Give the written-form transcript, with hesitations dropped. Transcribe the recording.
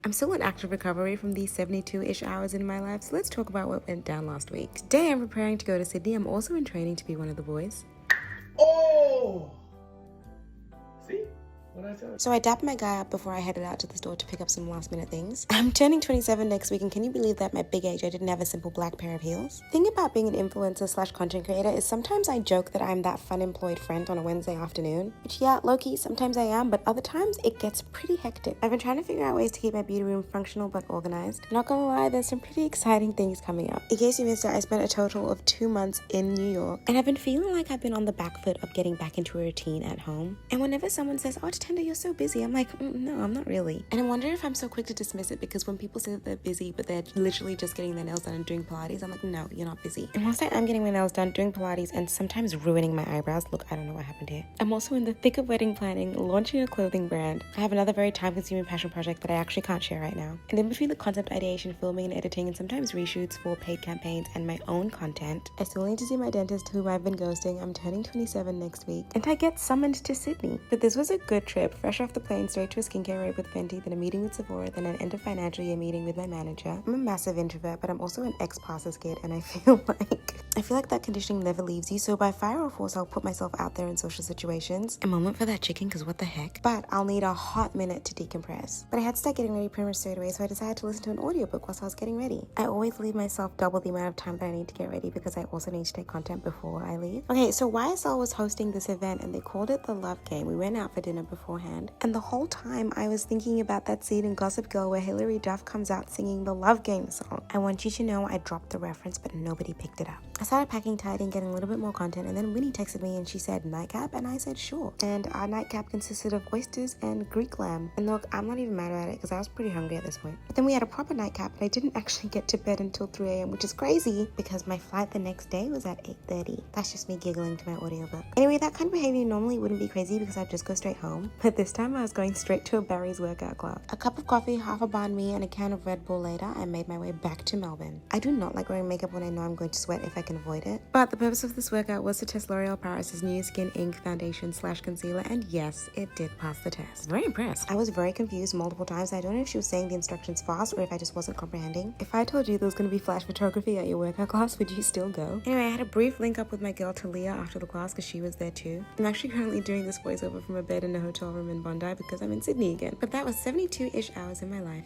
I'm still in active recovery from these 72-ish hours in my life, so let's talk about what went down last week. Today I'm preparing to go to Sydney. I'm also in training to be one of the boys. Oh! See? What I tell you? So I dapped my guy up before I headed out to the store to pick up some last minute things. I'm turning 27 next week, and can you believe that at my big age I didn't have a simple black pair of heels? The thing about being an influencer slash content creator is sometimes I joke that I'm that fun employed friend on a Wednesday afternoon. Which yeah, low-key, sometimes I am, but other times it gets pretty hectic. I've been trying to figure out ways to keep my beauty room functional but organized. Not gonna lie, there's some pretty exciting things coming up. In case you missed it, I spent a total of 2 months in New York, and I've been feeling like I've been on the back foot of getting back into a routine at home. And whenever someone says, "Oh, Tatenda, you're so busy," I'm like, no, I'm not really. And I wonder if I'm so quick to dismiss it because when people say that they're busy but they're literally just getting their nails done and doing Pilates, I'm like, no, you're not busy. And whilst I am getting my nails done, doing Pilates, and sometimes ruining my eyebrows, look, I don't know what happened here. I'm also in the thick of wedding planning, launching a clothing brand. I have another very time-consuming passion project that I actually can't share right now. And in between the concept ideation, filming and editing, and sometimes reshoots for paid campaigns and my own content, I still need to see my dentist whom I've been ghosting. I'm turning 27 next week, and I get summoned to Sydney. But this was a good trip, fresh off the plane, straight to a skincare raid with Fenty, then a meeting with Sephora, then an end of financial year meeting with my manager. I'm a massive introvert, but I'm also an ex-passes kid, and I feel like that conditioning never leaves you, so by fire or force, I'll put myself out there in social situations. A moment for that chicken, because what the heck? But I'll need a hot minute to decompress. But I had to start getting ready pretty much straight away, so I decided to listen to an audiobook whilst I was getting ready. I always leave myself double the amount of time that I need to get ready because I also need to take content before I leave. Okay, so YSL was hosting this event, and they called it the Love Game. We went out for dinner beforehand, and the whole time I was thinking about that scene in Gossip Girl where Hilary Duff comes out singing the Love Game song. I want you to know I dropped the reference, but nobody picked it up. I started packing tight and getting a little bit more content, and then Winnie texted me and she said nightcap, and I said sure. And our nightcap consisted of oysters and Greek lamb. And look, I'm not even mad about it because I was pretty hungry at this point. But then we had a proper nightcap, and I didn't actually get to bed until 3 a.m., which is crazy because my flight the next day was at 8:30. That's just me giggling to my audiobook. Anyway, that kind of behavior normally wouldn't be crazy because I'd just go straight home. But this time I was going straight to a Barry's workout class. A cup of coffee, half a banh mi, and a can of Red Bull later, I made my way back to Melbourne. I do not like wearing makeup when I know I'm going to sweat if I can avoid it. But the purpose of this workout was to test L'Oreal Paris's new Skin Ink foundation slash concealer, and yes, it did pass the test. Very impressed. I was very confused multiple times. I don't know if she was saying the instructions fast or if I just wasn't comprehending. If I told you there was going to be flash photography at your workout class, would you still go? Anyway, I had a brief link up with my girl Talia after the class because she was there too. I'm actually currently doing this voiceover from a bed in a hotel room in Bondi because I'm in Sydney again. But that was 72-ish hours in my life.